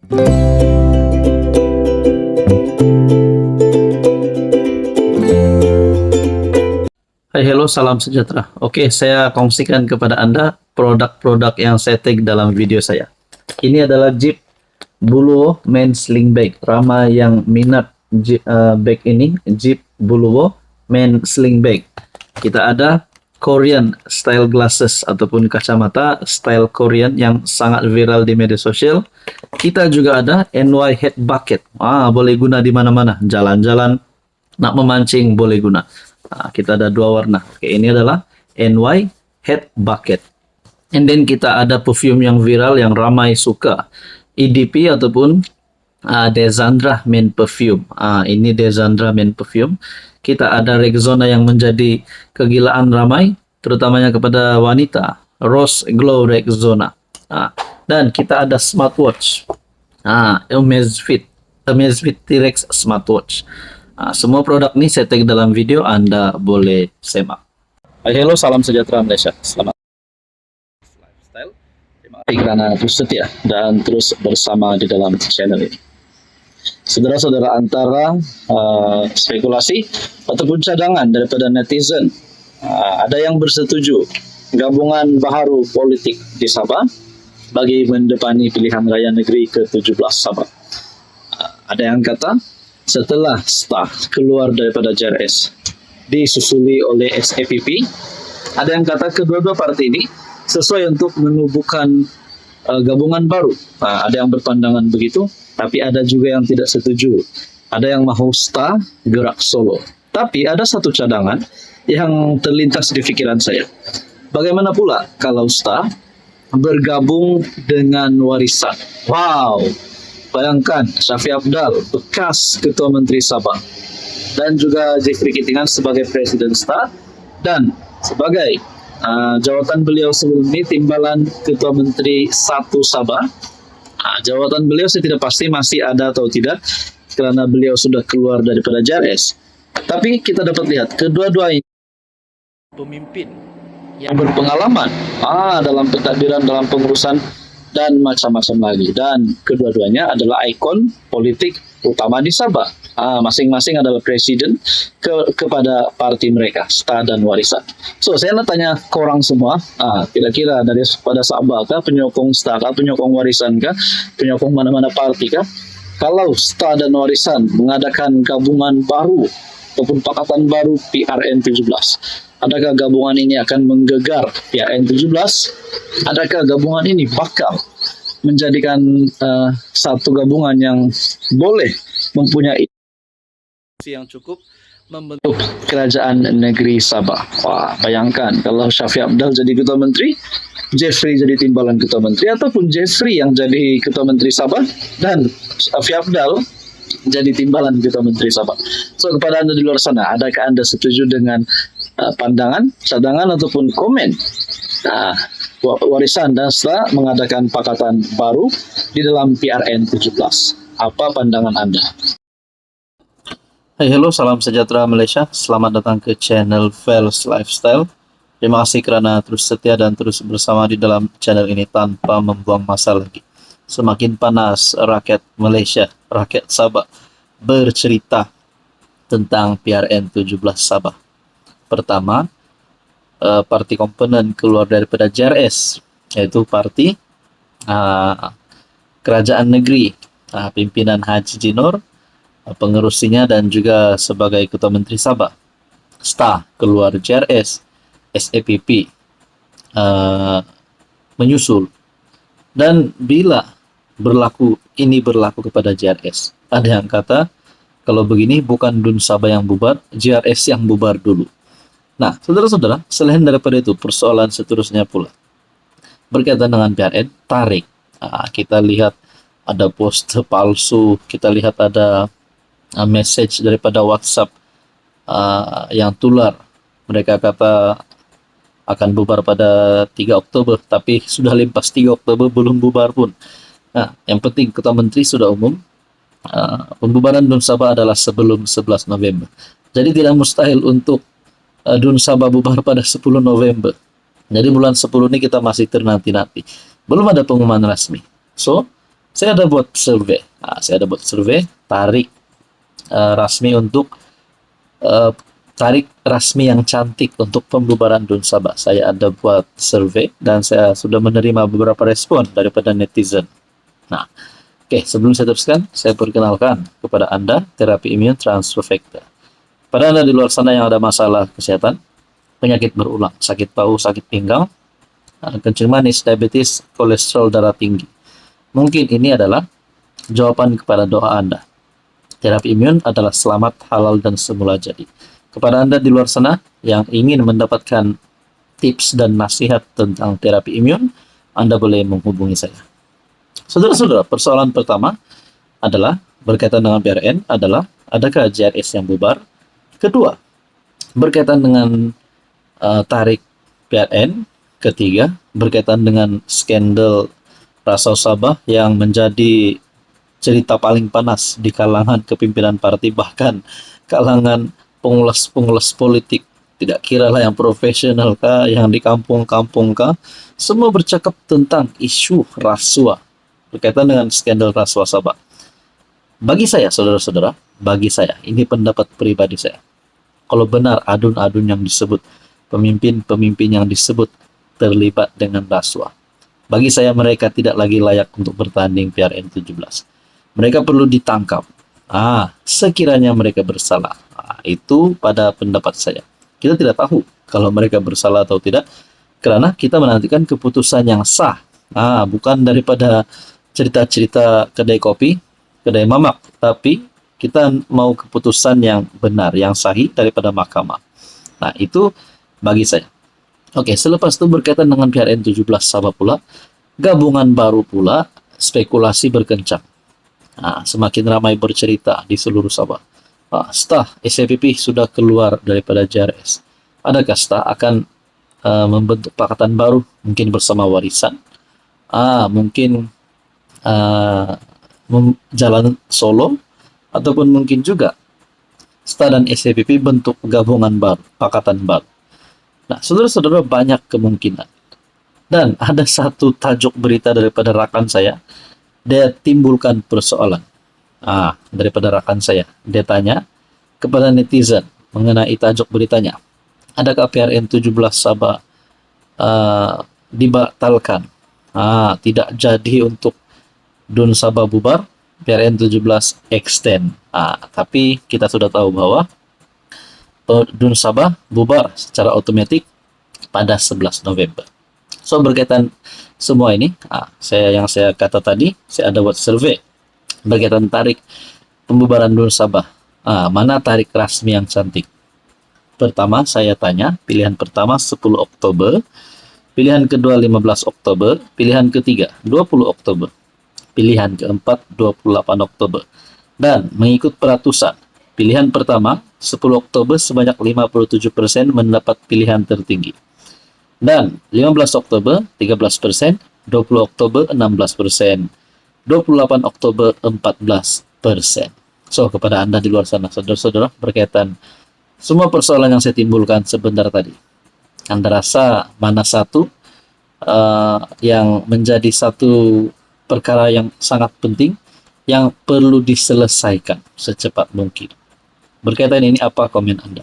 Hai, hello, salam sejahtera. Oke, saya kongsikan kepada Anda produk-produk yang saya tag dalam video saya. Ini adalah Jeep Buluwo Men Sling Bag. Ramai yang minat bag ini, Jeep Buluwo Men Sling Bag. Kita ada Korean style glasses ataupun kacamata style Korean yang sangat viral di media sosial. Kita juga ada NY Head Bucket. Boleh guna di mana-mana, jalan-jalan, nak memancing boleh guna. Kita ada dua warna. Oke, ini adalah NY Head Bucket. And then kita ada perfume yang viral yang ramai suka, EDP ataupun Desandra Men Perfume. Ini Desandra Men Perfume. Kita ada Rexona yang menjadi kegilaan ramai, terutamanya kepada wanita, Rose Glow Rexona. Dan kita ada smartwatch, Amazfit T-Rex smartwatch. Semua produk ini saya tag dalam video, Anda boleh semak. Hello, salam sejahtera Malaysia. Selamat lifestyle. Terima kasih kerana terus setia dan terus bersama di dalam channel ini. Saudara-saudara, antara spekulasi ataupun cadangan daripada netizen, ada yang bersetuju gabungan baharu politik di Sabah bagi mendepani pilihan raya negeri ke-17 Sabah. Ada yang kata setelah STAR keluar daripada JRS disusuli oleh SAPP, ada yang kata kedua-dua parti ini sesuai untuk menubuhkan gabungan baru. Ada yang berpandangan begitu, tapi ada juga yang tidak setuju. Ada yang mahu STAR gerak solo. Tapi ada satu cadangan yang terlintas di pikiran saya. Bagaimana pula kalau STAR bergabung dengan Warisan? Wow! Bayangkan Syafiq Apdal, bekas Ketua Menteri Sabah, dan juga Jeffrey Kitingan sebagai Presiden STAR, dan sebagai jawatan beliau sebelum ini Timbalan Ketua Menteri 1 Sabah. Jawatan beliau saya tidak pasti masih ada atau tidak karena beliau sudah keluar daripada JRS. Tapi kita dapat lihat kedua-duanya pemimpin yang berpengalaman dalam pentadbiran, dalam pengurusan dan macam-macam lagi, dan kedua-duanya adalah ikon politik utama di Sabah. Masing-masing adalah presiden kepada parti mereka, STAR dan Warisan. So saya nak tanya korang semua, kira-kira daripada Sabah kah, penyokong STAR kah, penyokong Warisan kah, penyokong mana-mana parti kah? Kalau STAR dan Warisan mengadakan gabungan baru ataupun pakatan baru PRN 17, adakah gabungan ini akan menggegar PRN 17? Adakah gabungan ini bakal menjadikan satu gabungan yang boleh mempunyai yang cukup membentuk kerajaan negeri Sabah? Bayangkan kalau Syafiq Apdal jadi Ketua Menteri, Jeffrey jadi Timbalan Ketua Menteri, ataupun Jeffrey yang jadi Ketua Menteri Sabah dan Syafiq Apdal jadi Timbalan Ketua Menteri Sabah. So kepada Anda di luar sana, adakah Anda setuju dengan pandangan, cadangan ataupun komen Warisan dan STAR mengadakan pakatan baru di dalam PRN 17? Apa pandangan Anda? Hai, hello, salam sejahtera Malaysia. Selamat datang ke channel Fels Lifestyle. Terima kasih kerana terus setia dan terus bersama di dalam channel ini tanpa membuang masa lagi. Semakin panas rakyat Malaysia, rakyat Sabah bercerita tentang PRN 17 Sabah. Pertama, parti komponen keluar daripada JRS, yaitu parti Kerajaan Negeri, pimpinan Haji Jinor, pengerusinya dan juga sebagai Ketua Menteri Sabah. STAR keluar JRS, SAPP menyusul. Dan bila ini berlaku kepada JRS, ada yang kata kalau begini bukan DUN Sabah yang bubar, JRS yang bubar dulu. Nah, saudara-saudara, selain daripada itu, persoalan seterusnya pula berkaitan dengan PRN, tarik. Kita lihat ada poster palsu, kita lihat ada message daripada WhatsApp yang tular. Mereka kata akan bubar pada 3 Oktober, tapi sudah limpas 3 Oktober belum bubar pun. Nah, yang penting Ketua Menteri sudah umum, pembubaran DUN Sabah adalah sebelum 11 November. Jadi tidak mustahil untuk DUN Sabah bubar pada 10 November. Jadi bulan 10 ini kita masih ternanti-nanti. Belum ada pengumuman resmi. So, Saya ada buat survei. Nah, saya ada buat survei tarik rasmi untuk eh, tarik rasmi yang cantik untuk pembubaran Dun Sabah. Saya ada buat survei dan saya sudah menerima beberapa respon daripada netizen. Nah, oke, sebelum saya teruskan, saya perkenalkan kepada Anda terapi imun transfer factor. Pada Anda di luar sana yang ada masalah kesehatan, penyakit berulang, sakit paru, sakit pinggang, kencing manis, diabetes, kolesterol darah tinggi. Mungkin ini adalah jawaban kepada doa Anda. Terapi imun adalah selamat, halal, dan semula jadi. Kepada Anda di luar sana yang ingin mendapatkan tips dan nasihat tentang terapi imun, Anda boleh menghubungi saya. Saudara-saudara, persoalan pertama adalah berkaitan dengan PRN adalah adakah JRS yang bubar? Kedua, berkaitan dengan tarik PRN. Ketiga, berkaitan dengan skandal Rasa Sabah yang menjadi cerita paling panas di kalangan kepimpinan partai, bahkan kalangan pengulas-pengulas politik. Tidak kira lah yang profesional kah, yang di kampung-kampung kah, semua bercakap tentang isu rasuah berkaitan dengan skandal Rasuah Sabah. Bagi saya, saudara-saudara, bagi saya, ini pendapat pribadi saya. Kalau benar adun-adun yang disebut, pemimpin-pemimpin yang disebut terlibat dengan rasuah, bagi saya mereka tidak lagi layak untuk bertanding PRN 17. Mereka perlu ditangkap. Sekiranya mereka bersalah. Itu pada pendapat saya. Kita tidak tahu kalau mereka bersalah atau tidak, karena kita menantikan keputusan yang sah. Bukan daripada cerita-cerita kedai kopi, kedai mamak, tapi kita mau keputusan yang benar, yang sahih daripada mahkamah. Nah, itu bagi saya. Oke, selepas itu berkaitan dengan PRN 17 Sabah pula, gabungan baru pula, spekulasi berkencang. Semakin ramai bercerita di seluruh Sabah. Staf SCPP sudah keluar daripada JRS. Adakah staf akan membentuk pakatan baru, mungkin bersama warisan? Mungkin jalan solo, ataupun mungkin juga staf dan SCPP bentuk gabungan baru, pakatan baru. Nah, saudara-saudara, banyak kemungkinan. Dan ada satu tajuk berita daripada rakan saya, dia timbulkan persoalan. Daripada rakan saya, dia tanya kepada netizen mengenai tajuk beritanya. Adakah PRN 17 Sabah dibatalkan? Tidak jadi untuk Dun Sabah bubar, PRN 17 extend. Tapi kita sudah tahu bahwa Dun Sabah bubar secara otomatis pada 11 November. So, berkaitan semua ini, yang saya kata tadi, saya ada buat survei berkaitan tarik pembubaran Dun Sabah. Mana tarik rasmi yang cantik? Pertama, saya tanya, pilihan pertama 10 Oktober, pilihan kedua 15 Oktober, pilihan ketiga 20 Oktober, pilihan keempat 28 Oktober. Dan mengikut peratusan, pilihan pertama 10 Oktober sebanyak 57% mendapat pilihan tertinggi. Dan 15 Oktober 13%, 20 Oktober 16%, 28 Oktober 14%. So, kepada Anda di luar sana, saudara-saudara, berkaitan semua persoalan yang saya timbulkan sebentar tadi, Anda rasa mana satu yang menjadi satu perkara yang sangat penting yang perlu diselesaikan secepat mungkin? Berkaitan ini, apa komen Anda?